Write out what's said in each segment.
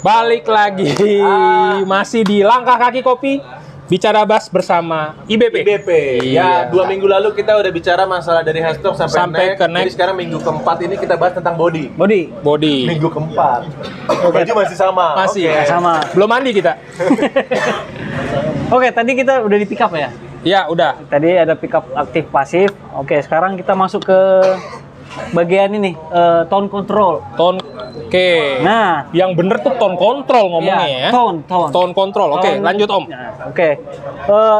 Balik lagi masih di Langkah Kaki Kopi, bicara bass bersama IBP. Ya, 2 minggu lalu kita udah bicara masalah dari headstock sampai ke neck. Jadi sekarang minggu keempat ini kita bahas tentang body. Body. Minggu keempat. Baju masih sama. Masih Oke. sama. Belum mandi kita. Oke, tadi kita udah di pick up ya. Ya, udah. Tadi ada pick up aktif pasif. Oke, sekarang kita masuk ke bagian ini tone control. Oke. Nah, Yang bener tuh tone control ngomongnya ya. Tone Control. Oke, Tone. lanjut Om. Nah, Oke,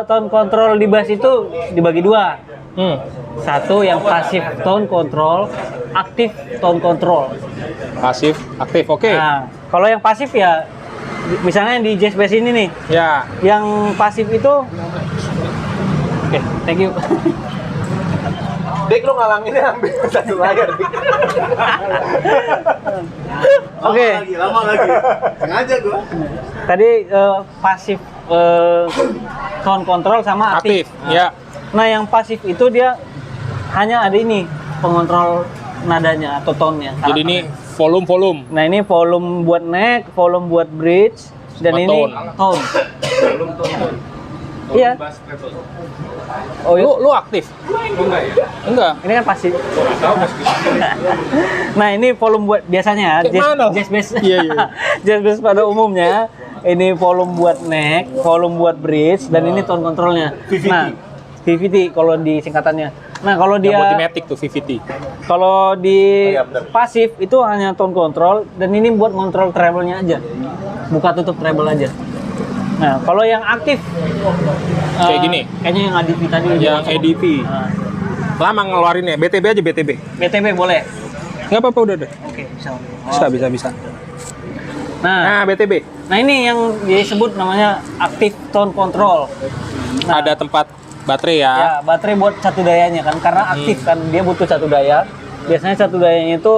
tone control di bass itu dibagi dua. Satu yang pasif tone control, aktif tone control. Pasif, aktif. Oke. Nah, kalau yang pasif ya, misalnya di jazz bass ini nih, Ya. yang pasif itu, oke, thank you. Dek, lo ngalanginnya ambil satu layar. Dik. Oke. Lama lagi. Sengaja gua. Tadi pasif tone control sama aktif. Ya. Nah, yang pasif itu dia hanya ada ini pengontrol nadanya atau tone-nya. Jadi ini volume. Nah, ini volume buat neck, volume buat bridge, dan Oh, ini tone. Iya. Oh, iya. Lu aktif? Enggak. Ini kan pasif. Nah, ini volume buat biasanya Kayak mana? jazz bass. Iya. Jazz bass pada umumnya ini volume buat neck, volume buat bridge, dan ini tone controlnya. VVT. Nah, VVT kalau di singkatannya. Nah, kalau Yang dia buat di Matic tuh VVT. kalau di Oh, iya, benar. pasif itu hanya tone control, dan ini buat kontrol treble-nya aja. Buka tutup treble aja. Nah, kalau yang aktif Kayak gini? Kayaknya yang ADV tadi. Yang ADV. Nah, Lama ngeluarinnya. BTB aja BTB. BTB boleh. Nggak apa-apa udah deh. Oke, bisa. Bisa. Nah, Nah, BTB. nah ini yang disebut namanya active tone control. Nah, Ada tempat baterai ya. ya, baterai buat satu dayanya kan, karena aktif kan, dia butuh satu daya. Biasanya satu dayanya itu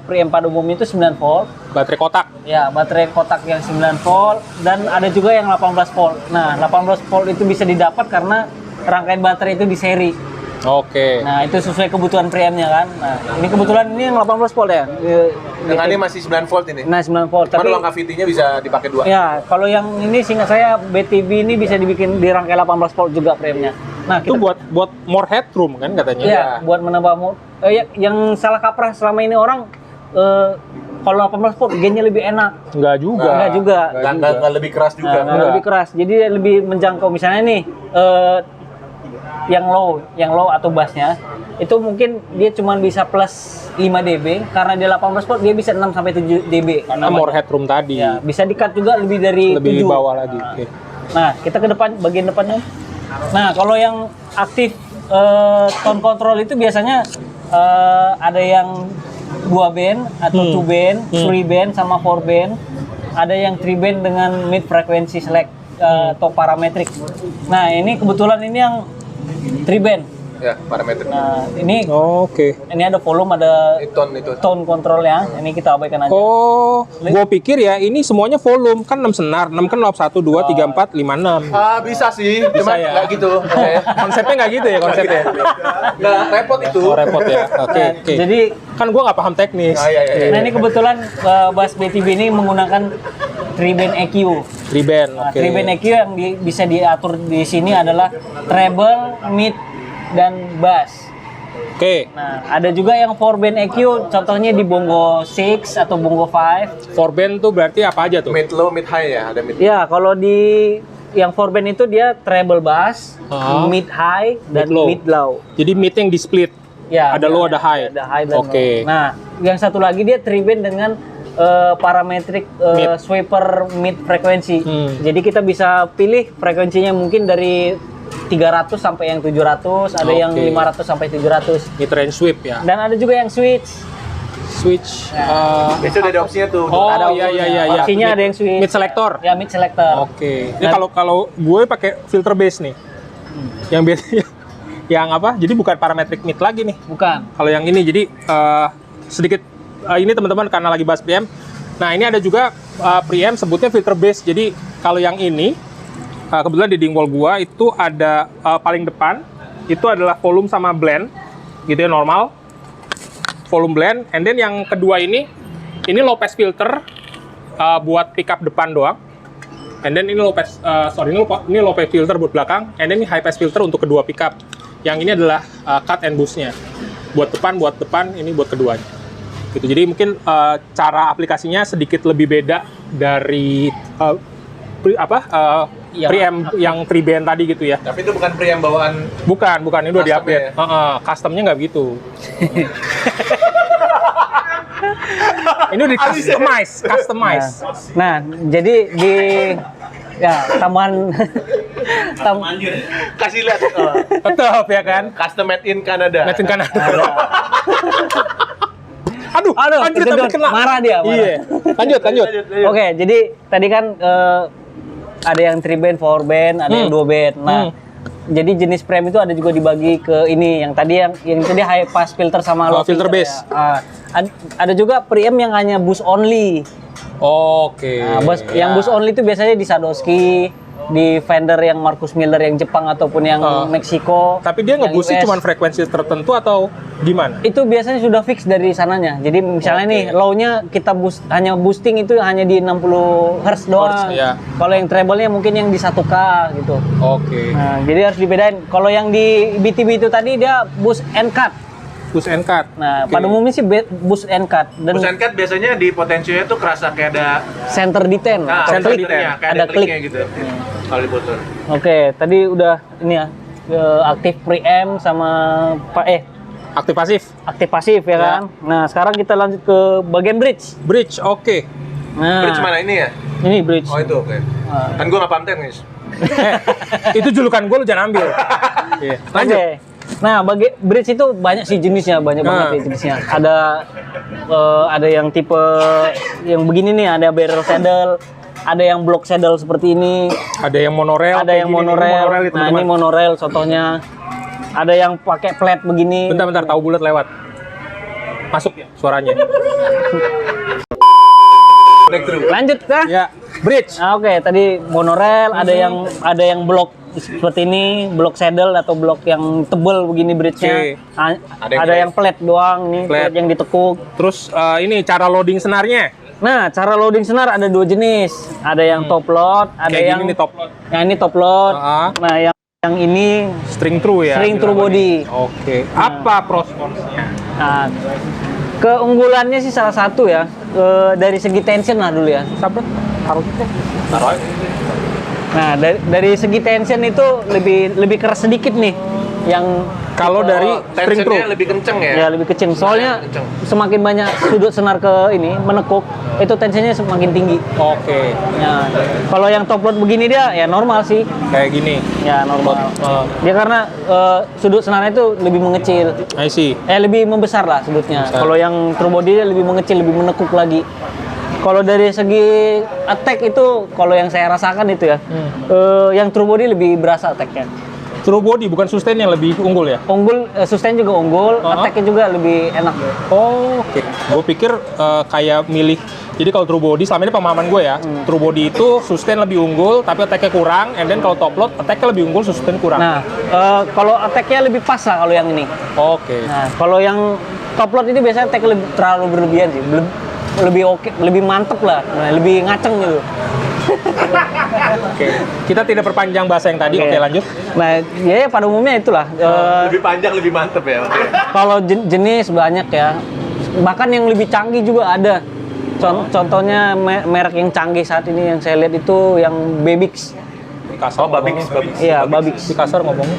preamp pada umumnya itu 9 volt. Baterai kotak. Ya, baterai kotak yang 9 volt, dan ada juga yang 18 volt. Nah, 18 volt itu bisa didapat karena rangkaian baterai itu di seri. Oke. Nah, itu sesuai kebutuhan preampnya kan. Nah, ini kebetulan ini yang 18 volt ya. Yang ini masih 9 volt ini. Nah, 9 volt. Cuman Tapi ruang cavity-nya bisa dipakai 2. ya, kalau yang ini seingat saya BTB ini bisa dibikin di rangkai 18 volt juga preampnya. Nah, Itu kita buat more headroom kan katanya. ya, buat menambah yang salah kaprah selama ini orang kalau 18 volt gainnya lebih enak. Enggak juga. Enggak juga. Nggak lebih keras juga. Nah, lebih keras. Jadi dia lebih menjangkau, misalnya nih yang low atau bassnya itu mungkin dia cuma bisa plus 5 dB, karena dia 18 volt dia bisa 6 sampai 7 dB. Karena more headroom tadi. Ya, bisa di-cut juga lebih dari Lebih 7. bawah lagi. Oke. Nah, kita ke depan, bagian depannya. Nah, kalau yang aktif tone control itu biasanya ada yang 2 band atau 2 band, 3 band sama 4 band. Ada yang 3 band dengan mid frequency select atau parametric. Nah, ini kebetulan ini yang 3 band. Ya, parameter. Nah, ini Oke. ini ada volume, ada Itu. tone controlnya. Ini kita abaikan aja. Oh, gue pikir ya ini semuanya volume. Kan 6 senar, 6 kan knob 1, 2, 3, 4, 5, 6. Bisa sih, cuma ya? nggak gitu. Konsepnya nggak gitu ya konsepnya? Nggak repot itu. Oh, repot ya. Oke. Nah, jadi Kan gue nggak paham teknis. Iya. nah, ini kebetulan bass BTB ini menggunakan 3 band EQ. Riband, Nah, oke. 3 band EQ yang bisa diatur di sini adalah treble, mid, dan bass. Oke. Nah, ada juga yang 4 band EQ, contohnya di bongo 6 atau bongo 5. 4 band tuh berarti apa aja tuh? Mid low, mid high ya, ada mid. Ya, kalau di yang 4 band itu dia treble bass, mid high, dan Mid low. mid low. Jadi mid yang di split. Ya, Ada low, ada high. Ada high dan Oke. low. Nah, yang satu lagi dia 3 band dengan parametric Mid. sweeper mid frekuensi. Jadi kita bisa pilih frekuensinya mungkin dari 300 sampai yang 700, ada yang Oke. 500 sampai 700. Mid range sweep ya. Dan ada juga yang switch. Switch. Biasanya udah ada opsinya tuh. Oh, Ada iya. opsinya Mid- ada yang switch. Mid selector. Ya, mid selector. Oke. Ini Dan- kalau gue pakai filter bass nih. Yang biasanya yang apa? Jadi bukan parametric mid lagi nih. Bukan. Kalau yang ini jadi sedikit ini teman-teman karena lagi bahas preamp. Nah, ini ada juga preamp sebutnya filter bass. Jadi kalau yang ini kebetulan di dingwall gua itu ada paling depan itu adalah volume sama blend gitu ya, normal. Volume blend, and then yang kedua ini low pass filter buat pickup depan doang. And then ini low pass, ini low pass filter buat belakang. And then ini high pass filter untuk kedua pickup. Yang ini adalah cut and boost-nya. Buat depan, ini buat keduanya. Gitu. Jadi mungkin cara aplikasinya sedikit lebih beda dari preamp yang 3-band tadi gitu ya. Tapi itu bukan preamp bawaan. Bukan, ini udah di-update. Ya? Customnya nggak begitu. Ini udah customize. Nah, jadi di tambahan Kasih lihat. Tetap ya kan? Custom made in Canada. Made in Canada. Aduh, anjir, kejedot. tapi kena. Marah dia. Iya. Lanjut. Oke, jadi tadi kan ada yang 3-band, 4-band, ada yang 2-band. Nah, jadi jenis preamp itu ada juga dibagi ke ini yang tadi high pass filter sama low filter filter bass. Ya. Ada juga preamp yang hanya boost only. Oke. Nah, yang boost only itu biasanya di Sadowski, di Fender yang Marcus Miller yang Jepang ataupun yang Meksiko. Tapi dia yang nge-boostnya US. cuma frekuensi tertentu atau gimana? Itu biasanya sudah fix dari sananya. Jadi misalnya nih low-nya kita hanya boosting itu hanya di 60 Hz doang. Ya. Kalau yang treble-nya mungkin yang di 1K gitu. Oke. Nah, jadi harus dibedain. Kalau yang di BTB itu tadi dia boost and cut. Boost and cut. Nah, pada umumnya sih boost and cut dan Boost and cut biasanya di potensinya tuh kerasa kayak ada center detent. center detent, kayak ada ada kliknya klik. gitu. Kalau diputar. Oke, tadi udah ini ya aktif preamp sama Aktif pasif. aktif pasif ya kan. Nah, sekarang kita lanjut ke bagian bridge. Bridge, oke. Nah, Bridge mana ini ya? ini bridge. Oh itu oke. Kan gua nggak paham teknis. Itu julukan gue, lu jangan ambil. Iya. Lanjut. Oke. Nah, bridge itu banyak sih jenisnya, banyak banget ya jenisnya. Ada yang tipe yang begini nih, ada barrel saddle, ada yang block saddle seperti ini, Ada yang monorail. ada yang monorail. Ini Nah, ini monorail contohnya. Ada yang pakai flat begini. Bentar, tahu bulat lewat. Masuk suaranya. Lanjut kah? Ya, bridge. Nah, oke, tadi monorail, ada yang blok seperti ini, blok saddle atau blok yang tebel begini bridge-nya. Oke. Ada yang flat doang nih, flat yang ditekuk. Terus ini cara loading senarnya. Nah, cara loading senar ada dua jenis. Ada yang top load, ada Kayak yang gini nih top load. Yang ini top load. Nah, yang ini String through ya. string through body. Oke. Apa pros cons-nya? Nah, keunggulannya sih salah satu ya, dari segi tension lah dulu ya. Sabar. Taruh gitu. Taruh aja. Nah, dari segi tension itu lebih keras sedikit nih. Yang Kalau dari string through tensionnya lebih kenceng ya? ya lebih kecil. Soalnya kenceng. semakin banyak sudut senar ke ini menekuk, itu tensinya semakin tinggi. Oke. Nah, kalau yang top load begini dia ya normal sih. Kayak gini. Ya normal. Dia karena sudut senarnya itu lebih mengecil. I see. Lebih membesar lah sudutnya. Kalau yang true body dia lebih mengecil, lebih menekuk lagi. Kalau dari segi attack itu, kalau yang saya rasakan itu ya, yang true body lebih berasa attack-nya. True body bukan sustain yang lebih unggul ya? Unggul, sustain juga unggul, attack-nya juga lebih enak. Oh, oke. Gue pikir kayak milih. Jadi kalau true body, selama ini pemahaman gue ya, true body itu sustain lebih unggul, tapi attack-nya kurang. And then kalau top load, attack-nya lebih unggul, sustain kurang. Nah, kalau attack-nya lebih pas lah kalau yang ini. Oke. Nah, kalau yang top load itu biasanya attack terlalu berlebihan sih. Lebih oke, lebih mantep lah, lebih ngaceng gitu. Oke. Kita tidak perpanjang bahasa yang tadi. Oke, lanjut. Nah, ya pada umumnya itulah. Lebih panjang, lebih mantep ya. Oke. Kalau jenis banyak ya. Bahkan yang lebih canggih juga ada. Contohnya merek yang canggih saat ini yang saya lihat itu yang Babix. Kasar Babix. Iya, Babix. Si kasar ngomongnya.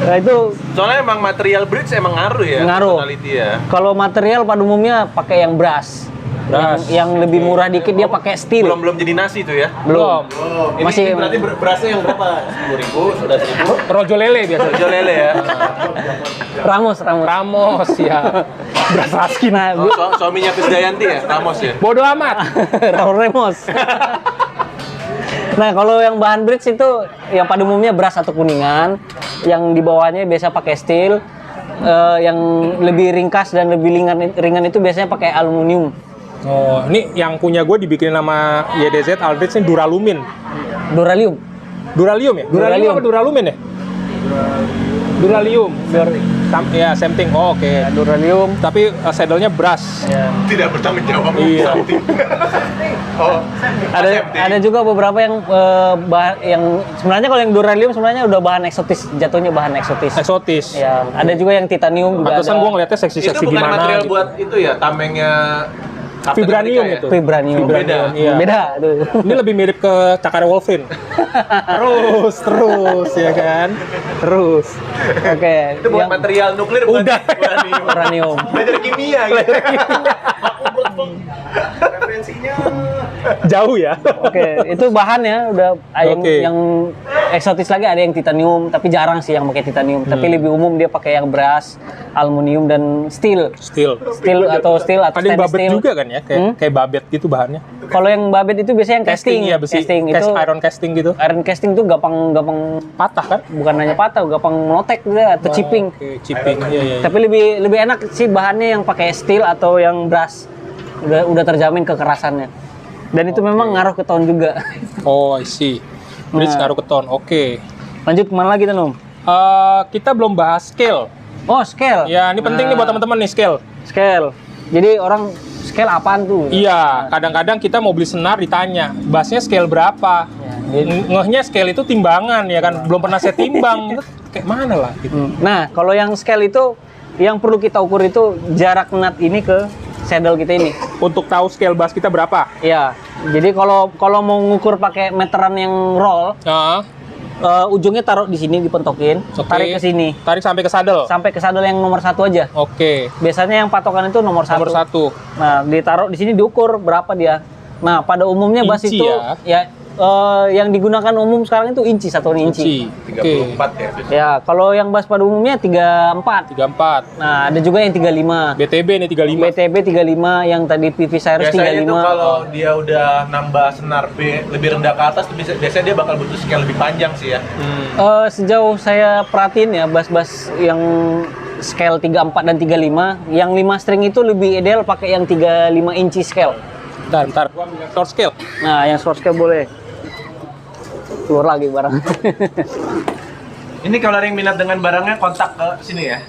Nah, itu Soalnya emang material bridge emang ngaruh ya. Ngaruh. Tonality ya. kalau material pada umumnya pakai yang brass. Yang lebih murah dikit dia pakai steel. Belum jadi nasi tuh ya. Belum. Ini Masih berarti berasnya yang berapa? 10.000, sudah 1.000. Rojo lele biasa. Jual lele ya. Ramos. Ramos ya. Beras raskin. Nah, Suaminya Krisdayanti ya, Ramos ya. Bodoh amat. Raul Ramos. Nah, kalau yang bahan bridge itu yang pada umumnya beras atau kuningan, yang di bawahnya biasa pakai steel, yang lebih ringkas dan lebih ringan itu biasanya pakai aluminium. Oh, ini yang punya gue dibikin nama YDZ Aldrich ini Duralumin. Duralium. Duralium ya? Duralium. Apa Duralumin ya? Duralium. Ya, same thing. Oh, oke. Duralium. Tapi saddle-nya brass. Ya. Tidak bertanggung jawab. Iya. Oh, Ada juga beberapa yang yang sebenarnya kalau yang Duralium sebenarnya udah bahan eksotis, jatuhnya bahan eksotis. Eksotis. Ya, ada juga yang titanium juga Pantesan ada. gue ngeliatnya itu seksi-seksi bukan gimana material gitu. buat itu ya, tamengnya Captain Vibranium America ya? itu. Vibranium. Beda. Iya. Beda tuh. Ini lebih mirip ke Cakare Wolverine. terus ya kan. Terus. Oke. Itu bukan material nuklir, bukan Udah. uranium. Uranium. Belajar kimia gitu. Referensinya. Jauh ya. Oke, itu bahannya udah Oke. yang eksotis lagi, ada yang titanium, tapi jarang sih yang pakai titanium. Tapi lebih umum dia pakai yang brass, aluminium dan steel. Steel. Steel atau Ada yang stainless babet steel. juga kan ya, kayak babet gitu bahannya. Kalau yang babet itu biasanya yang casting. ya besi. Casting Cast itu iron casting gitu. iron casting itu gampang Patah kan? bukan hanya patah, gampang melotek gitu atau chipping. Oke, chipping. Iya, iya. Tapi lebih enak sih bahannya yang pakai steel atau yang brass. Udah terjamin kekerasannya. Dan itu memang ngaruh ke tone juga. Oh, I see. Bridge Nah. ngaruh ke tone. Oke. Lanjut kemana lagi tuh, Nom? Kita belum bahas scale. Oh, scale. Ya, ini penting nih buat teman-teman nih scale. Scale. Jadi orang scale apaan tuh? Iya, kadang-kadang kita mau beli senar ditanya, bassnya scale berapa? Ya, Ngehnya scale itu timbangan ya kan, belum pernah saya timbang. Itu kayak mana lah gitu. Nah, kalau yang scale itu yang perlu kita ukur itu jarak nut ini ke saddle kita ini. Untuk tahu scale bass kita berapa? Ya. Jadi kalau mau ngukur pakai meteran yang roll, Nah, ujungnya taruh di sini dipentokin, oke. tarik ke sini Tarik sampai ke saddle. sampai ke saddle yang nomor 1 aja. Oke. Biasanya yang patokan itu nomor 1. Nomor 1. Nah, ditaruh di sini diukur berapa dia. Nah, pada umumnya bass Inci itu ya? yang digunakan umum sekarang itu inci, satuan inci. Oke. 34 ya. Ya, kalau yang bass pada umumnya 34. 34. Nah, ada juga yang 35. BTB nih 35. BTB 35, yang tadi PV Cyrus Biasanya 35. itu kalau dia udah nambah senar B lebih rendah ke atas tuh biasanya dia bakal butuh scale lebih panjang sih ya. Sejauh saya perhatiin ya, bass-bass yang scale 34 dan 35, yang 5 string itu lebih ideal pakai yang 35 inci scale. Bentar. Gua ambil yang short scale. Nah, yang short scale boleh. Keluar lagi barang. Ini kalau ada yang minat dengan barangnya kontak ke sini ya.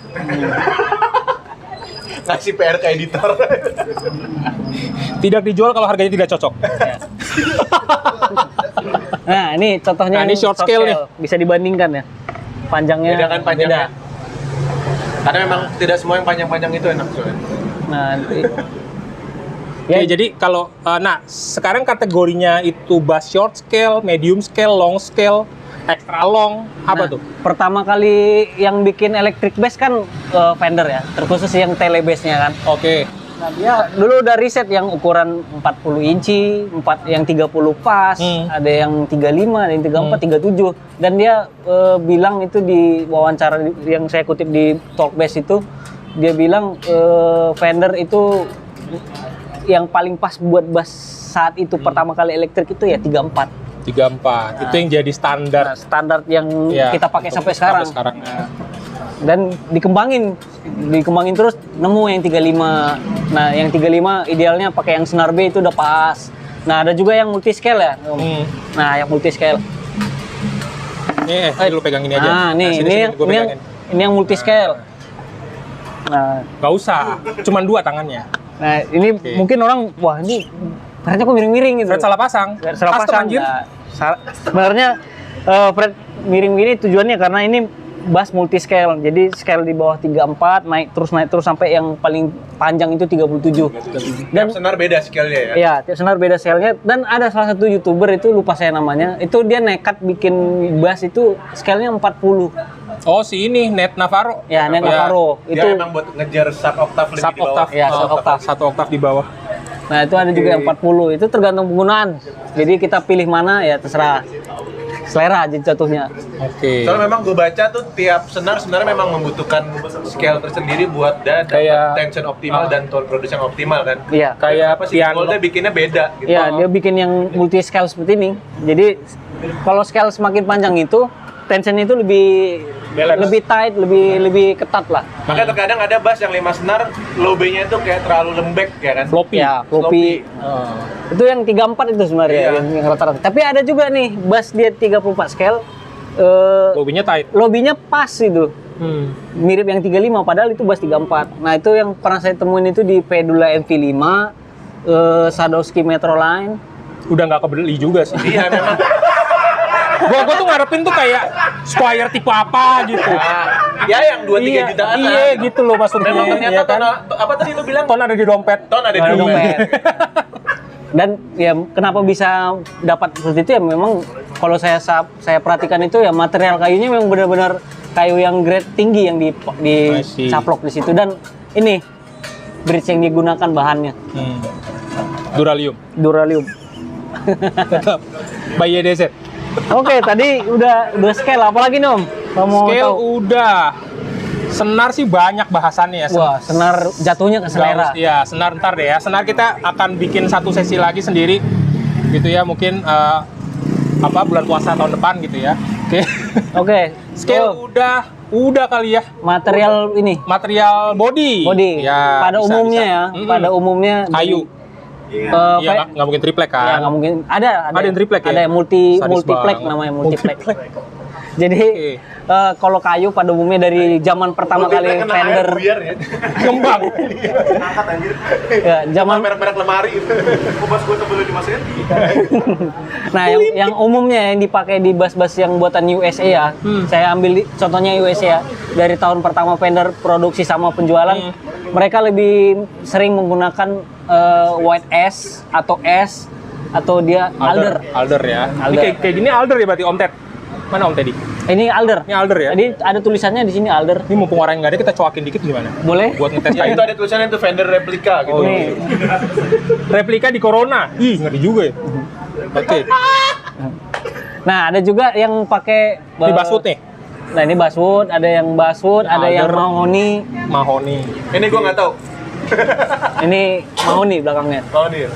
Ngasih PR ke editor. Tidak dijual kalau harganya tidak cocok. Nah, ini contohnya Nah, ini yang short scale nih. Bisa dibandingkan ya. Panjangnya Beda kan panjangnya. beda. Karena memang tidak semua yang panjang-panjang itu enak soalnya. Nah, Oke, jadi kalau sekarang kategorinya itu bass short scale, medium scale, long scale, extra long, apa nah, tuh? pertama kali yang bikin electric bass kan Fender ya, terkhusus yang tele bass-nya kan. Oke. Nah, dia dulu udah riset yang ukuran 40 inci, yang 30 pas, ada yang 35, ada yang 34, 37. Dan dia bilang itu di wawancara yang saya kutip di Talk Bass itu, dia bilang Fender itu yang paling pas buat bass saat itu pertama kali elektrik itu ya 34. 34. Itu yang jadi standar. Nah, standar yang Ya, kita pakai untuk sampai sekarang. Dan dikembangin terus nemu yang 35. Nah, yang 35 idealnya pakai yang senar B itu udah pas. Nah, ada juga yang multi scale ya. Nah, yang multi scale. Nih, lu pegang ini aja. Nah, nih, sini, gua pegangin. ini yang multi scale. Nah, Nggak usah, cuman 2 tangannya. nah ini mungkin orang, wah ini Frednya kok miring-miring gitu. Fred salah pasang. Salah Custom, pasang. anjir. Nah, sebenarnya Fred miring gini tujuannya karena ini bass multi scale. Jadi scale di bawah 34 naik terus sampai yang paling panjang itu 37. Dan senar beda scale-nya ya. Iya, tiap senar beda scale-nya. Dan ada salah satu YouTuber itu lupa saya namanya. Itu dia nekat bikin bass itu scale-nya 40. Oh, si ini Net Navarro. Ya, Net Navarro. Dia Itu emang buat ngejar sub octave lebih Sub di bawah. octave. Ya, sub octave. 1 octave di bawah. Nah, itu ada juga yang 40. Itu tergantung penggunaan. Jadi kita pilih mana ya terserah. Selera aja jatuhnya. Oke. Soalnya memang gue baca tuh tiap senar sebenarnya memang membutuhkan scale tersendiri buat dapat Kayak- tension optimal dan tone produce yang optimal kan. Iya. Kayak Apa sih piano. Goldnya bikinnya beda gitu. Iya, dia bikin yang multi scale seperti ini. Jadi kalau scale semakin panjang itu tension itu lebih Balance. lebih tight, lebih ketat lah. Makanya terkadang ada bass yang 5 senar, low B-nya itu kayak terlalu lembek ya kan. Floppy. Ya, floppy. Itu yang 34 itu sebenarnya Iya. yang rata-rata. Tapi ada juga nih bass dia 34 scale Lobbynya tight. lobbynya pas itu. Mirip yang 35 padahal itu bass 34. Nah, itu yang pernah saya temuin itu di Pedula MV5, Sadowski Metroline. Udah nggak kebeli juga sih. Iya memang. Gua tuh ngarepin tuh kayak Squire tipe apa gitu. Ya yang 2-3 jutaan. Iya gitu loh maksudnya. Memang ternyata ya kan? apa tadi lu bilang? Ton ada di dompet. Ton ada di Ada dompet. dompet. Dan ya kenapa bisa dapat seperti itu ya memang kalau saya perhatikan itu ya material kayunya memang benar-benar kayu yang grade tinggi yang I see. dicaplok di situ. Dan ini bridge yang digunakan bahannya Duralium. Duralium. Tetap. By YDZ. Oke, tadi udah scale apalagi Om? Kalau mau Scale tahu. udah. Senar sih banyak bahasannya ya. Wah, senar jatuhnya ke selera. Iya, senar ntar deh ya. Senar kita akan bikin satu sesi lagi sendiri gitu ya, mungkin bulan puasa tahun depan gitu ya. Oke. Oke. Scale udah kali ya. Material ini Material body. Ya, pada bisa, umumnya bisa. ya, pada umumnya Kayu. Iya, nggak mungkin triplek ya kan? nggak mungkin. Ada yang triplek ya? Ada yang Sadis multiplek banget. namanya multiplek. Jadi Oke. kalau kayu pada umumnya dari zaman pertama kali Fender, ya. Kembang. ya, zaman Merek-merek lemari itu. Kubas gua tebelnya 5 cm. nah yang umumnya yang dipakai di bass-bass yang buatan USA ya, saya ambil contohnya USA ya, dari tahun pertama Fender produksi sama penjualan, mereka lebih sering menggunakan white ash atau S atau dia alder. Alder ya. Ini Alder. kayak gini alder ya berarti Om Ted. Mana Om Teddy? Ini alder. Ini alder ya. Jadi ada tulisannya di sini alder. Ini mumpung orang yang nggak ada, kita coakin dikit gimana? Boleh? Buat ngetes Ya kayu. itu ada tulisannya itu Fender replika gitu. Oh, Nih. Replika di Corona. Ih, ngeri juga ya. Oke. Nah, ada juga yang pakai Ini basswood nih. Nah, ini basswood, ada yang basswood, ada yang Alder. mahoni. Mahoni. Ini gua nggak tahu. Ini mahoni belakangnya. Oh dia.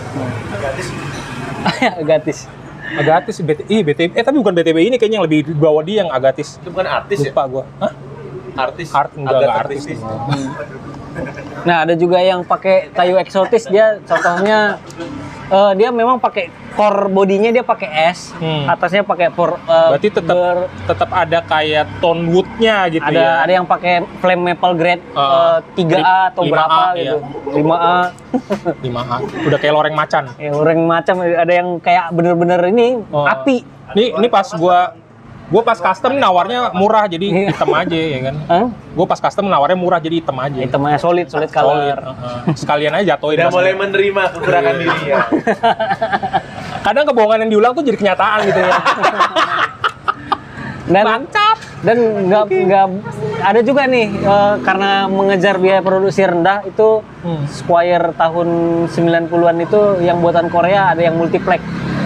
Agatis. Agatis BTB. Tapi bukan BTB ini kayaknya yang lebih di bawah dia yang Agatis. Itu bukan artis ya? Lupa gua. Hah? Artis. Enggak Agak artis. tertipis. Nah, ada juga yang pakai kayu eksotis, dia contohnya dia memang pakai core bodinya dia pakai S, atasnya pakai Berarti tetap ada kayak tone woodnya gitu ya. ada yang pakai flame maple grade 3A atau 5A, berapa iya. gitu. 5A. 5A. Udah kayak loreng macan. Ya, orang macam ada yang kayak bener-bener ini api. Ini pas gua pas custom nawarnya murah jadi hitam aja ya kan. Hah? Gua pas custom nawarnya murah jadi hitam aja. Hitamnya solid Solid. color. Sekalian aja jatuhin. Udah Mas. mulai menerima kekurangan diri ya. Kadang kebohongan yang diulang tuh jadi kenyataan gitu ya. Dan nggak ada juga nih karena mengejar biaya produksi rendah itu Squire tahun 90-an itu yang buatan Korea ada yang multiplek.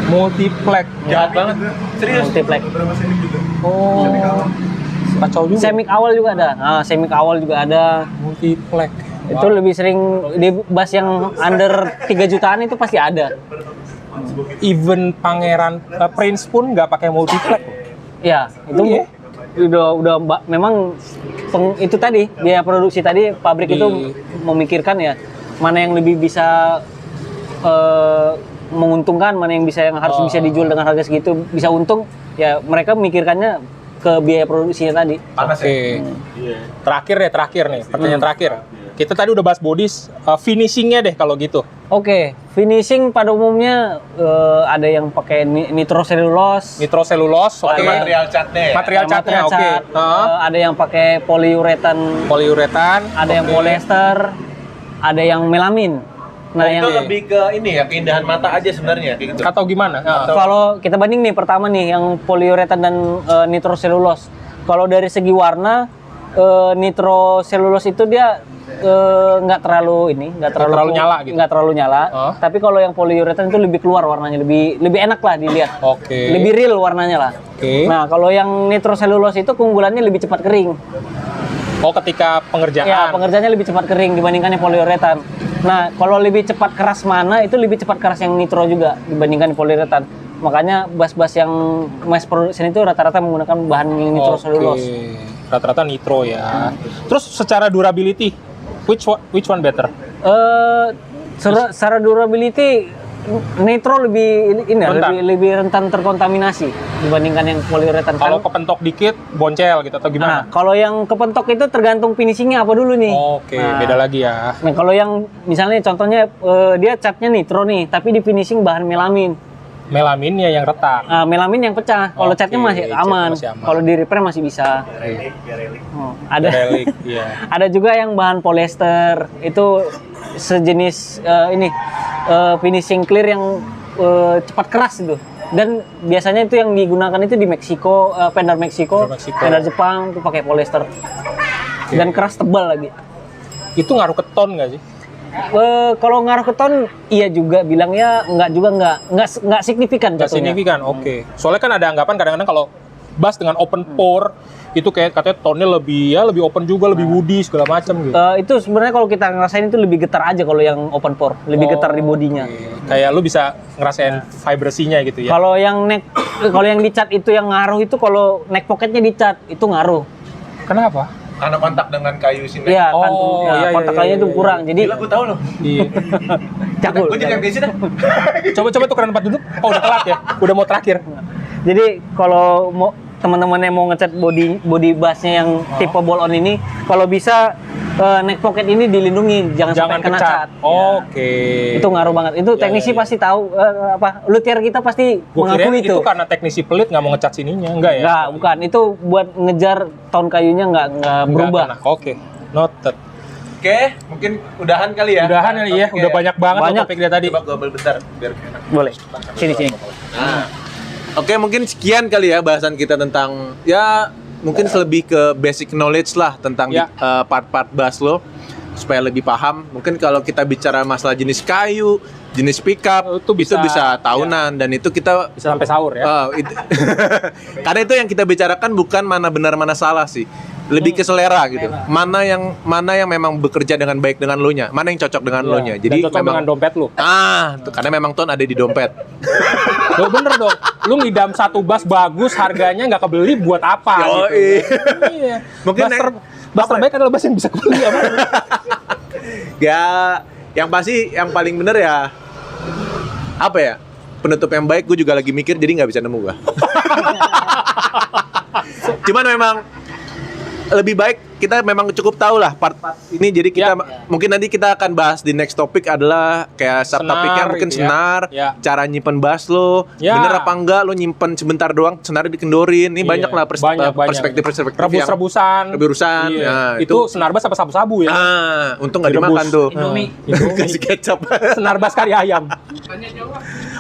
Multiplek. Jahat banget. Serius. Multiplek. Oh. Kacau juga. Semik awal juga ada. Nah, semik awal juga ada. Multiplek. Itu lebih sering di bass yang under 3 jutaan itu pasti ada. Even Pangeran Prince pun nggak pakai multiplek. Ya, itu udah memang itu tadi biaya produksi tadi pabrik itu memikirkan ya mana yang lebih bisa menguntungkan, mana yang harus bisa dijual dengan harga segitu bisa untung, ya mereka memikirkannya ke biaya produksinya tadi. Panas Oke. ya. Terakhir nih, pertanyaan terakhir. Kita tadi udah bahas bodies, finishingnya deh kalau gitu. Oke, finishing pada umumnya ada yang pakai nitrocellulose, Nitrocellulose, Oh, oke. ada material catnya ya? Material catnya, oke. cat, ada yang pakai poliuretan, Poliuretan, ada yang oke. polyester, ada yang melamin. Nah, Itu yang lebih ke ini ya, keindahan mata aja sebenarnya kayak gitu. Atau gimana? kalau kita banding nih pertama nih yang poliuretan dan nitrocellulose. Kalau dari segi warna nitrocellulose itu dia nggak terlalu nyala gitu. nggak terlalu nyala. Tapi kalau yang poliuretan itu lebih keluar warnanya, lebih enak lah dilihat. Oke. Lebih real warnanya lah. Oke. Nah, kalau yang nitrocellulose itu keunggulannya lebih cepat kering. Oh, ketika pengerjaan. Ya, pengerjaannya lebih cepat kering dibandingkan yang poliuretan. Nah, kalau lebih cepat keras mana, itu lebih cepat keras yang nitro juga dibandingkan poliuretan. Makanya bass-bass yang mass production itu rata-rata menggunakan bahan yang nitrocellulose. Oke. Rata-rata nitro ya. Terus secara durability, which one better? Secara durability nitro lebih ini Rentan. lebih rentan terkontaminasi dibandingkan yang poliuretan. Kalau kepentok dikit boncel gitu atau Nah, gimana? kalau yang kepentok itu tergantung finishingnya apa dulu nih. Oke, Nah. beda lagi ya. Nah, kalau yang misalnya contohnya dia catnya nitro nih, tapi di finishing bahan melamin. Melaminnya yang retak. Melamin yang pecah. Kalau Oke, catnya masih catnya aman. masih aman. Kalau di repair masih bisa. Ada Relik, iya. ada juga yang bahan polyester. Itu sejenis finishing clear yang cepat keras itu. Dan biasanya itu yang digunakan itu di Meksiko, vendor Meksiko, Vendor Meksiko. vendor Jepang itu pakai polyester. Dan keras tebal lagi. Itu ngaruh ke ton nggak sih? Kalau ngaruh ke ton, iya juga bilangnya nggak signifikan Nggak jatuhnya. signifikan, oke. Soalnya kan ada anggapan kadang-kadang kalau bass dengan open pore itu kayak katanya tonnya lebih open juga, lebih woody segala macam gitu. Itu sebenarnya kalau kita ngerasain itu lebih getar aja kalau yang open pore, lebih getar di bodinya. Oke. Kayak lu bisa ngerasain vibrasinya gitu ya. Kalau yang dicat itu yang ngaruh itu kalau neck pocketnya dicat itu ngaruh. Kenapa? Karena kontak dengan kayu sini. Iya, kan iya, kontak iya, kayunya iya, itu iya. kurang. Jadi Gila, gue tahu loh. Iya. cakul. Gue jadi yang dah. Coba tukeran tempat duduk. Oh, udah telat ya. Udah mau terakhir. Jadi kalau mau teman-teman yang mau ngecat body bassnya yang tipe bolt on ini, kalau bisa neck pocket ini dilindungi, jangan sampai kena kecat. cat. Oke. Itu ngaruh banget. Itu teknisi iya. pasti tahu luthier kita pasti Gua kirain mengakui itu karena teknisi pelit nggak mau ngecat sininya, enggak ya? Enggak, bukan. Itu buat ngejar tone kayunya nggak Nggak berubah. kena. Oke. Noted. Oke, mungkin udahan kali ya. Udahan ya, iya. Oke. Udah banyak banget Banyak. topik dia tadi. Coba gue ambil bentar biar enak. Boleh. Sini. Nah. Oke, mungkin sekian kali ya bahasan kita tentang ya mungkin lebih ke basic knowledge lah tentang Ya. part-part bass lo supaya lebih paham. Mungkin kalau kita bicara masalah jenis kayu, jenis pickup Itu bisa, tahunan dan itu kita Bisa sampai sahur ya. karena itu yang kita bicarakan bukan mana benar mana salah sih. Lebih ke selera gitu. Mana yang memang bekerja dengan baik dengan lo nya, mana yang cocok dengan lo nya. Jadi Dan cocok dengan dompet lu. karena memang ton ada di dompet. Loh, bener dong. Lu ngidam satu bass bagus, harganya nggak kebeli buat apa Yoi. gitu. Iya. Mungkin bass terbaik adalah bass yang bisa kebeli apa? Ya, yang pasti yang paling bener ya apa ya? Penutup yang baik gue juga lagi mikir jadi nggak bisa nemu gue. Cuman memang lebih baik kita memang cukup tahu lah part-part ini, jadi kita mungkin nanti kita akan bahas di next topic adalah kayak Senar subtopiknya mungkin gitu ya. senar, Ya. cara nyimpen bass lo, Ya. bener apa enggak lo nyimpen sebentar doang senarnya dikendorin, ini Iya, banyak lah banyak. perspektif-perspektif yang Rebus-rebusan. Rebus-rebusan, Iya. nah, itu senar bass apa sabu-sabu ya? untung nggak Direbus. dimakan tuh. Indomie. Kasih kecap. Senar bass kari ayam.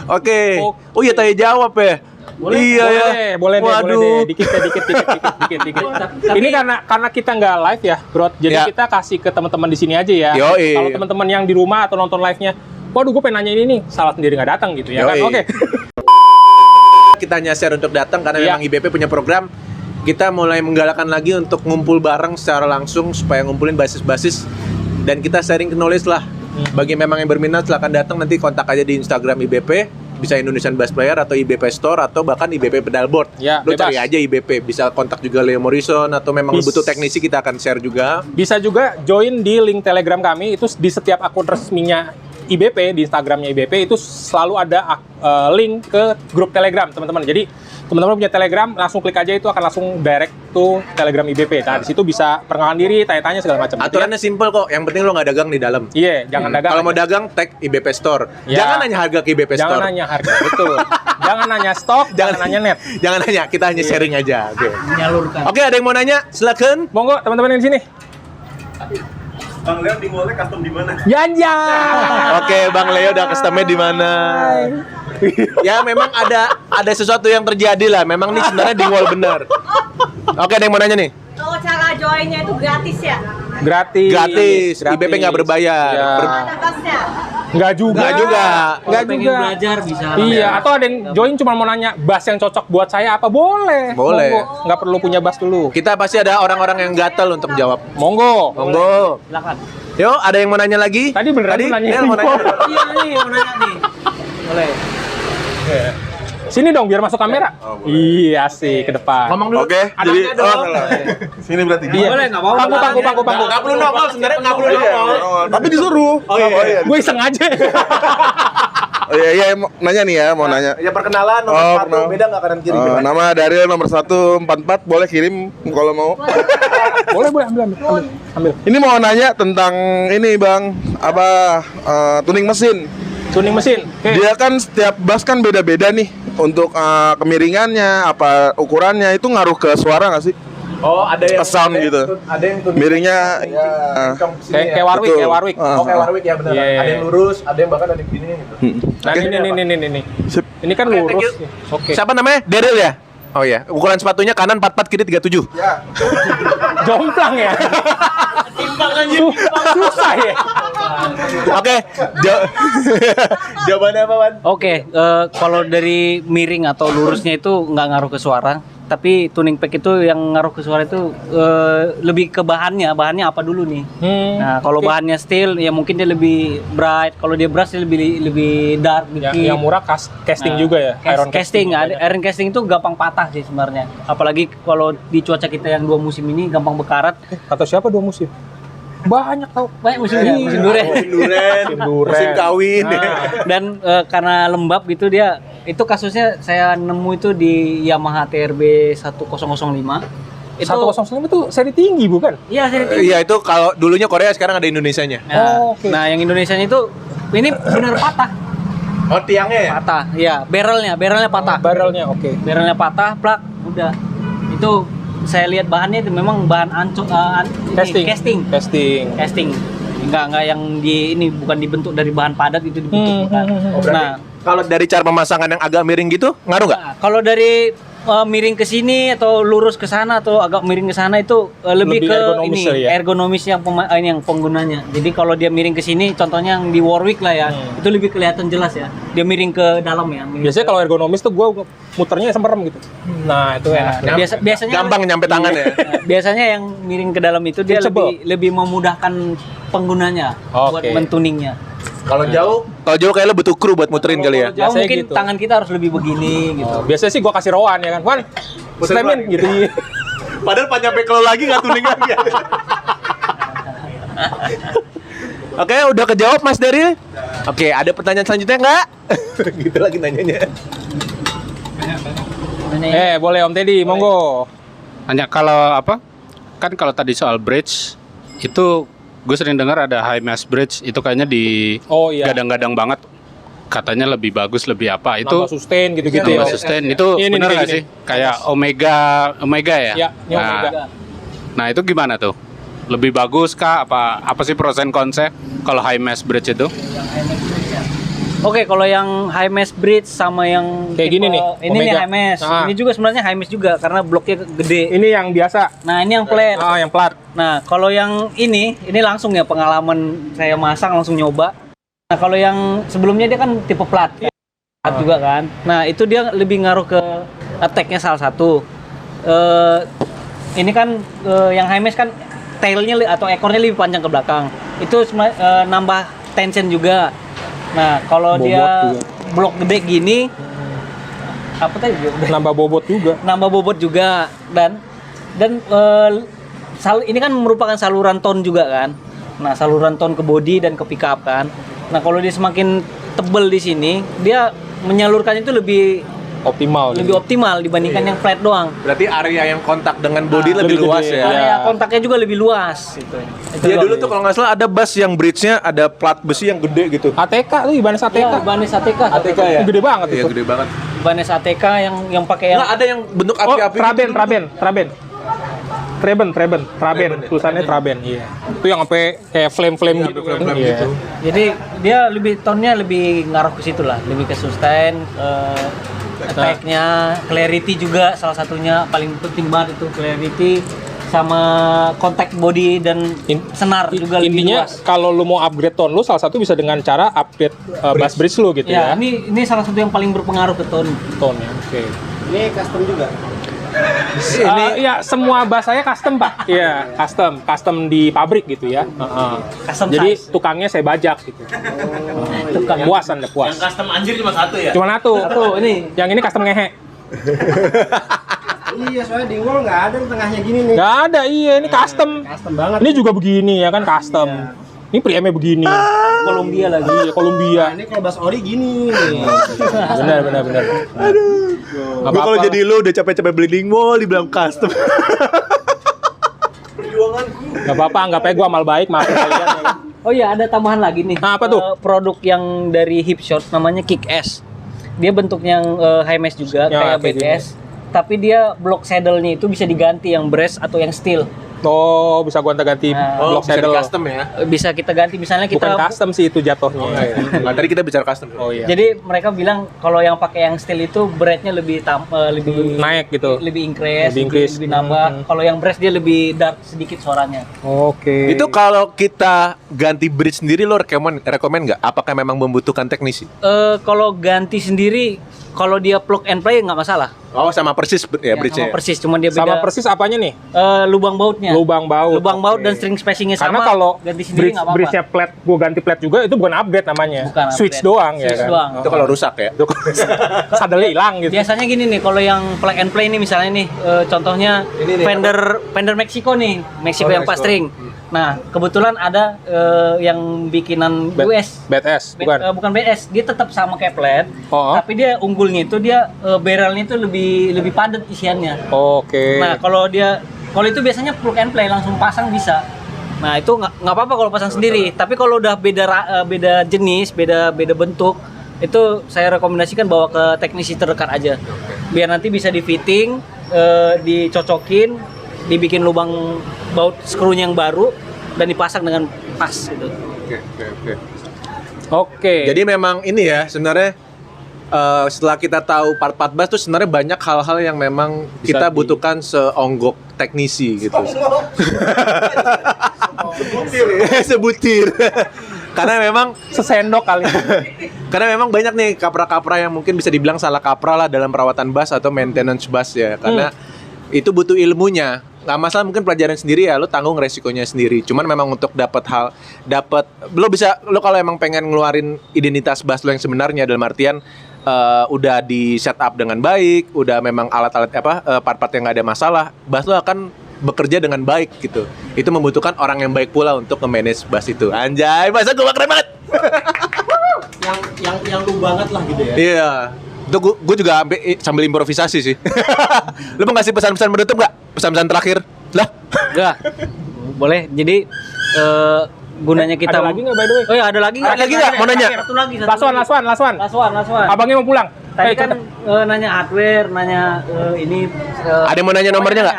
Oke. Oh. Oh iya, tanya jawab ya. Iya ya. Boleh Waduh. deh. Dikit. Ini karena kita nggak live ya, Bro. Jadi Ya. kita kasih ke teman-teman di sini aja ya. Yoi. Kalau teman-teman yang di rumah atau nonton live-nya, waduh gue pengen nanya ini nih, salah sendiri nggak datang gitu ya kan? Yoi. Oke. Kita nyasar untuk datang karena Iya. memang IBP punya program. Kita mulai menggalakkan lagi untuk ngumpul bareng secara langsung supaya ngumpulin basis-basis dan kita sharing knowledge lah. Bagi memang yang berminat silakan datang, nanti kontak aja di Instagram IBP. Bisa Indonesian Bass Player atau IBP Store atau bahkan IBP Pedalboard. Ya, Lo bebas. cari aja IBP, bisa kontak juga Leo Morrison atau memang lo Bis- butuh teknisi kita akan share juga. Bisa juga join di link Telegram kami, itu di setiap akun resminya IBP, di Instagramnya IBP itu selalu ada link ke grup Telegram teman-teman. Jadi teman-teman punya Telegram, langsung klik aja itu akan langsung direct to Telegram IBP. Nah di situ bisa perkenalan diri, tanya-tanya segala macam. Aturannya simple kok, yang penting lo nggak dagang di dalam. Iya, jangan dagang. Kalau mau aja. dagang, tag IBP Store. Ya. Jangan nanya harga ke IBP Jangan Store. nanya harga, betul. Jangan nanya stok, jangan nanya net. Jangan nanya, kita hanya sharing aja. Oke. Menyalurkan. Oke, ada yang mau nanya? Silakan. Monggo teman-teman yang di sini. Bang Leo di mallnya custom di mana? Yanja. Oke, Bang Leo udah customnya di mana? Ya memang ada sesuatu yang terjadi lah. Memang nih sebenarnya di wall bener. Oke, ada yang mau nanya nih? Kalau cara joinnya itu gratis ya? Gratis. IBP nggak berbayar. Ya. Ada gasnya? Nggak juga. Nggak juga. Nggak Pengen juga. belajar bisa. Iya, atau ada yang join cuma mau nanya bass yang cocok buat saya apa? Boleh. Boleh. Monggo. Nggak perlu punya bass dulu. Kita pasti ada orang-orang yang gatel untuk jawab. Monggo. Monggo. Silakan. Yo, ada yang mau nanya lagi? Tadi beneran lu nanya. Nel mau nanya. Iya nih, mau nanya nih. Boleh. Sini dong biar masuk kamera. Iya sih ke depan. Ngomong dulu. Oke, Anaknya jadi dong. sini berarti. Iya. Boleh, nggak apa-apa. Pangku. Nggak perlu nongol, sebenarnya nggak perlu nongol. Oh, tapi disuruh. Oh iya. Gue iseng aja. Oh iya, mau nanya nih ya, mau nanya. Ya perkenalan nomor Oh, satu, kenal. beda nggak kanan kiri? Nama Daryl nomor 144, boleh kirim kalau mau. Boleh, ambil. Ini mau nanya tentang ini Bang, tuning mesin. Tuning mesin. Oke. Dia kan setiap bass kan beda-beda nih untuk kemiringannya, apa ukurannya itu ngaruh ke suara nggak sih? Oh, ada yang Sound gitu. Ada yang tuning. Miringnya ya. Kayak Warwick, Betul. kayak Warwick. Oh, kayak Warwick ya benar. Iya, iya. Ada yang lurus, ada yang bahkan ada yang gini gitu. Nah, ini. Sip. Ini kan Oke, thank lurus. you. Oke. Siapa namanya? Daryl ya? Oh iya, ukuran sepatunya kanan 44 kiri 37. Ya. Jomplang ya. Susah ya. Oke, jawabannya apa, Wan? Oke, kalau dari miring atau lurusnya itu nggak ngaruh ke suara, tapi tuning pack itu yang ngaruh ke suara itu lebih ke bahannya apa dulu nih. Nah, kalau bahannya steel ya mungkin dia lebih bright, kalau dia brass dia lebih dark dikit. Yang murah casting Nah, juga ya. Casting, iron casting itu gampang patah sih sebenarnya. Apalagi kalau di cuaca kita yang 2 musim ini gampang bekarat. Kata siapa 2 musim? Banyak tau. Banyak musimnya, musim durian. Musim kawin. Dan karena lembab gitu dia, itu kasusnya saya nemu itu di Yamaha TRB 1005. Itu 105 itu seri tinggi bukan? Iya, seri tinggi. Iya, itu kalau dulunya Korea sekarang ada Indonesianya. Nah, oke. nah, yang Indonesianya itu ini benar patah. Oh, tiangnya ya? Patah. Iya, barrelnya patah. Barrelnya oke. Barrelnya patah, plak, udah. Itu saya lihat bahannya itu memang bahan casting. Enggak yang ini bukan dibentuk dari bahan padat, itu dibentuk bukan. Nah, Kalau dari cara pemasangan yang agak miring gitu, ngaruh nggak? kalau dari miring ke sini atau lurus ke sana atau agak miring ke sana itu lebih Lebih ke ergonomis ini kali ya? ergonomis yang ini yang penggunanya. Jadi kalau dia miring ke sini, contohnya yang di Warwick lah ya, itu lebih kelihatan jelas ya. Dia miring ke dalam ya. Biasanya kalau ergonomis tuh gue muternya semprem gitu. Nah, itu enak. biasanya Gampang nyampe tangan ya? biasanya yang miring ke dalam itu dia Reachable. lebih memudahkan penggunanya buat Oke. mentuningnya. Kalau jauh kayak lo butuh kru buat muterin kali ya? Jauh Biasanya mungkin gitu. tangan kita harus lebih begini gitu. Biasanya sih gue kasih rowan ya kan. Wan, slemin gitu. Padahal pas nyampe kalau lagi nggak tuning lagi ya. Oke, udah kejawab Mas Daryl? Oke, ada pertanyaan selanjutnya nggak? Gitu lagi nanyanya. Boleh Om Teddy, monggo. Hanya kalau apa? Kan kalau tadi soal bridge itu gue sering dengar ada high mass bridge, itu kayaknya di Oh iya. gadang-gadang banget. Katanya lebih bagus, lebih apa? Itu Nambah sustain gitu-gitu nambah ya. sustain. Itu Ini benar kayak nggak gini. sih? Kayak Omega ya? Iya, ini Nah, Omega. nah, itu gimana tuh? Lebih bagus kah? Apa sih pros and cons-nya kalau high mass bridge itu? Oke, kalau yang high mass bridge sama yang Kayak gini nih, ini nih Omega. high mass. Ah. Ini juga sebenarnya high mass juga karena bloknya gede. Ini yang biasa. Nah, ini yang flat. Yang plat. Nah, kalau yang ini langsung ya pengalaman saya masang langsung nyoba. Nah, kalau yang sebelumnya dia kan tipe plat. Plat juga kan. Nah, itu dia lebih ngaruh ke attack-nya salah satu. Ini kan yang high mass kan tailnya atau ekornya lebih panjang ke belakang. Itu nambah tension juga. Nah, kalau Bobot dia juga. blok gede gini apa tadi? Nambah bobot juga. Nambah bobot juga dan ini kan merupakan saluran tone juga kan. Nah, saluran tone ke body dan ke pickup kan. Nah, kalau dia semakin tebel di sini, dia menyalurkan itu lebih Optimal. optimal dibandingkan yang flat doang. Berarti area yang kontak dengan body lebih lebih luas gede. ya? Iya. Area kontaknya juga lebih luas gitu. Itu Dia doang. dulu tuh kalau nggak salah ada bass yang bridge-nya ada plat besi yang gede gitu. ATK tuh Ibanez ATK. Iya, Ibanez ATK. ATK ya? Itu gede banget Iya, itu. gede banget. Ibanez ATK yang pakai yang Nggak ada yang bentuk Oh, api-api. Traben. Traben. Tulisannya Traben. Iya. Itu yang sampai kayak flame-flame gitu. flame-flame Iya. gitu. Jadi dia lebih tone-nya lebih ngaruh ke situ lah, lebih ke sustain, attack-nya, clarity juga salah satunya paling penting banget itu clarity sama contact body dan senar juga lebih Intinya luas. kalau lu mau upgrade tone lu, salah satu bisa dengan cara upgrade bass bridge lu gitu Ya, ya. ini salah satu yang paling berpengaruh ke tone. Tone ya. Oke. Ini custom juga. Iya, semua bass saya custom, Pak. Iya, custom di pabrik gitu ya. Custom Jadi size. tukangnya saya bajak gitu. Tukang. Puas Anda, puas. Yang custom anjir cuma satu ya? Cuma satu. Tuh, ini. Yang ini custom ngehe. Iya, soalnya di wall nggak ada yang tengahnya gini nih. Nggak ada, iya ini custom. Custom banget. Ini juga begini ya kan custom. Ini Priamnya begini. Columbia lagi. Iya, Columbia. Ini kalau bahas ori gini. Benar. Aduh. Gue kalau jadi lu udah capek-capek beli Dingwall dibilang custom. Gak apa-apa, anggap aja gue amal baik, maafin kalian. Ya kan? Oh iya, ada tambahan lagi nih. Nah, apa tuh? Produk yang dari Hipshot namanya Kick S. Dia bentuknya yang high mesh juga Ya, kayak kayak BTS. Tapi dia block saddle-nya itu bisa diganti yang brass atau yang steel. Oh, bisa gue ganti Nah, block bisa saddle. custom ya. Bisa kita ganti misalnya Bukan kita. custom sih itu jatuhnya. Nah, tadi kita bicara custom. Oh iya. Jadi mereka bilang kalau yang pakai yang steel itu breadnya lebih lebih Naik gitu. lebih increase, Lebih increase. lebih nambah. Kalau yang brass dia lebih dark sedikit suaranya. Oke. Itu kalau kita ganti bridge sendiri lo rekomen nggak? Apakah memang membutuhkan teknisi? Kalau ganti sendiri, kalau dia plug and play nggak masalah. Oh, sama persis ya bridge-nya. Sama persis, cuman dia beda. sama persis apanya nih? Lubang bautnya. Lubang baut. Lubang baut Oke. dan string spacingnya sama. Karena kalau ganti sendiri nggak apa-apa. bridge-nya flat, gue ganti flat juga itu bukan upgrade namanya. Bukan Switch upgrade. doang ya Switch kan. doang. Itu kalau rusak ya. Sadelnya hilang gitu. Biasanya gini nih, kalau yang plug and play nih misalnya nih, contohnya Ini nih, Fender Mexico nih, Mexico yang 4 Mexico. string. Nah, kebetulan ada yang bikinan US. BTS bukan. Bukan BS, dia tetap sama kayak flat, Oh. tapi dia unggulnya itu dia barrelnya itu lebih padat isiannya. Oke. Nah, kalau itu biasanya plug and play langsung pasang bisa. Nah, itu nggak apa-apa kalau pasang sendiri. Tapi kalau udah beda jenis, beda bentuk, itu saya rekomendasikan bawa ke teknisi terdekat aja. Biar nanti bisa di fitting, dicocokin, dibikin lubang baut skrunya yang baru dan dipasang dengan pas gitu. Oke. Jadi memang ini ya sebenarnya setelah kita tahu part-part bass tuh sebenarnya banyak hal-hal yang memang Bisa kita di- butuhkan seonggok teknisi gitu. Sebutir. Karena memang sesendok kali. Karena memang banyak nih kapra-kapra yang mungkin bisa dibilang salah kaprah lah dalam perawatan bass atau maintenance bass ya. Karena itu butuh ilmunya. Nggak masalah mungkin pelajaran sendiri ya, lo tanggung resikonya sendiri. Cuman memang untuk dapat lo kalau emang pengen ngeluarin identitas bass lo yang sebenarnya dalam artian udah di setup dengan baik, udah memang alat-alat part-part yang nggak ada masalah, bass lo akan bekerja dengan baik gitu. Itu membutuhkan orang yang baik pula untuk nge-manage bass itu. Anjay, bahasa gue keren banget. yang lu banget lah gitu ya. Iya. Itu gue juga sambil improvisasi sih. Lu mau ngasih pesan-pesan menutup nggak? Pesan-pesan terakhir? Lah? Enggak. Boleh. Jadi gunanya kita Ada lagi nggak by the way? Oh ya, ada lagi nggak? Ada lagi nggak? Mau nanya? Satu lagi. Last one. Laswan. Abangnya mau pulang. Tadi Eh, kan nanya hardware, nanya ini. Ada yang mau nanya nomornya nggak?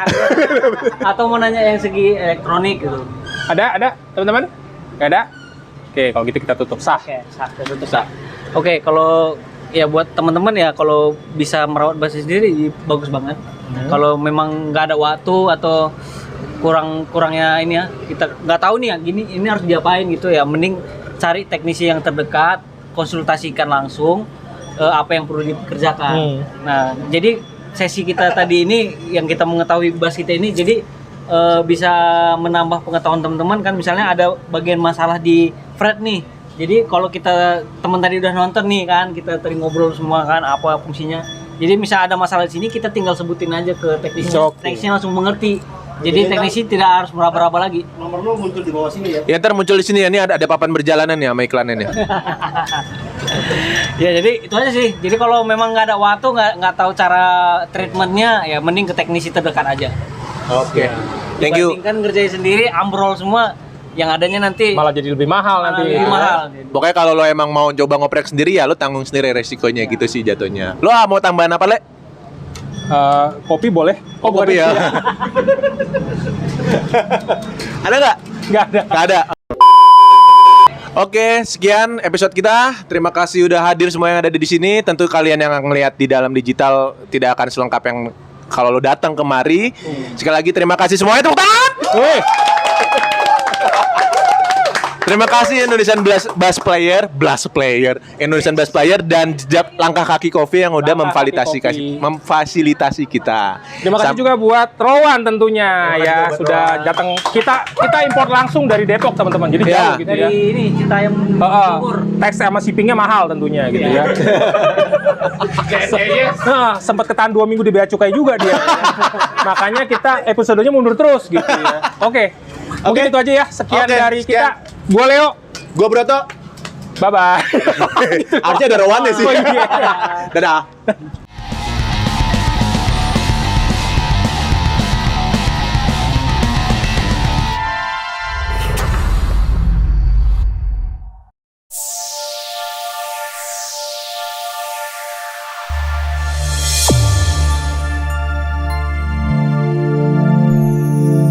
Atau mau nanya yang segi elektronik gitu. ada teman-teman? Nggak ada? Oke, kalau gitu kita tutup sah. Oke, sah, kita tutup sah. Oke, kalau ya buat teman-teman ya kalau bisa merawat bass sendiri bagus banget. Kalau memang nggak ada waktu atau kurangnya ini ya, kita nggak tahu nih ya gini ini harus diapain gitu ya, mending cari teknisi yang terdekat, konsultasikan langsung apa yang perlu dikerjakan. Nah, jadi sesi kita tadi ini yang kita mengetahui bass kita ini jadi bisa menambah pengetahuan teman-teman kan, misalnya ada bagian masalah di fret nih. Jadi kalau kita teman tadi udah nonton nih kan, kita tadi ngobrol semua kan apa fungsinya. Jadi misal ada masalah di sini kita tinggal sebutin aja ke teknisi. Oke. Teknisi langsung mengerti. Jadi teknisi tidak harus meraba-raba lagi. Nomor lu muncul di bawah sini ya. Ya ntar muncul di sini ya, ini ada papan berjalanan ya sama iklannya nih. Ya jadi itu aja sih. Jadi kalau memang nggak ada waktu, nggak tahu cara treatmentnya, ya mending ke teknisi terdekat aja. Oke. Thank you. Dibandingkan ngerjain sendiri, ambrol semua, yang adanya nanti Malah jadi lebih mahal nanti. lebih mahal. Pokoknya kalau lo emang mau coba ngoprek sendiri ya lo tanggung sendiri resikonya gitu sih jatuhnya. Lo mau tambahan apa, Le? Kopi boleh? Oh, kopi ya. Ada nggak? Nggak ada. Nggak ada. Oke, sekian episode kita. Terima kasih udah hadir semua yang ada di sini. Tentu kalian yang ngelihat di dalam digital tidak akan selengkap yang kalau lo datang kemari. Sekali lagi terima kasih semuanya, tepuk tangan. Wih, Terima kasih Indonesian Bass Player, Indonesian Bass Player dan Jejak Langkah Kaki Coffee yang udah Langkah Kaki Coffee. memfasilitasi kita. terima kasih juga buat Rowan tentunya ya sudah datang. Kita import langsung dari Depok teman-teman. Jadi Ya. jauh gitu Dari ya. ini Citayam Timur. Tax sama shippingnya mahal tentunya gitu ya. Sempat ketahan 2 minggu di bea cukai juga dia. Makanya kita episodenya mundur terus gitu ya. Oke. Mungkin itu aja ya. Sekian Oke, dari sekian. kita. Gua Leo. Gua Broto. Bye bye. Harusnya ada Rowannya sih. Oh, iya. Dadah.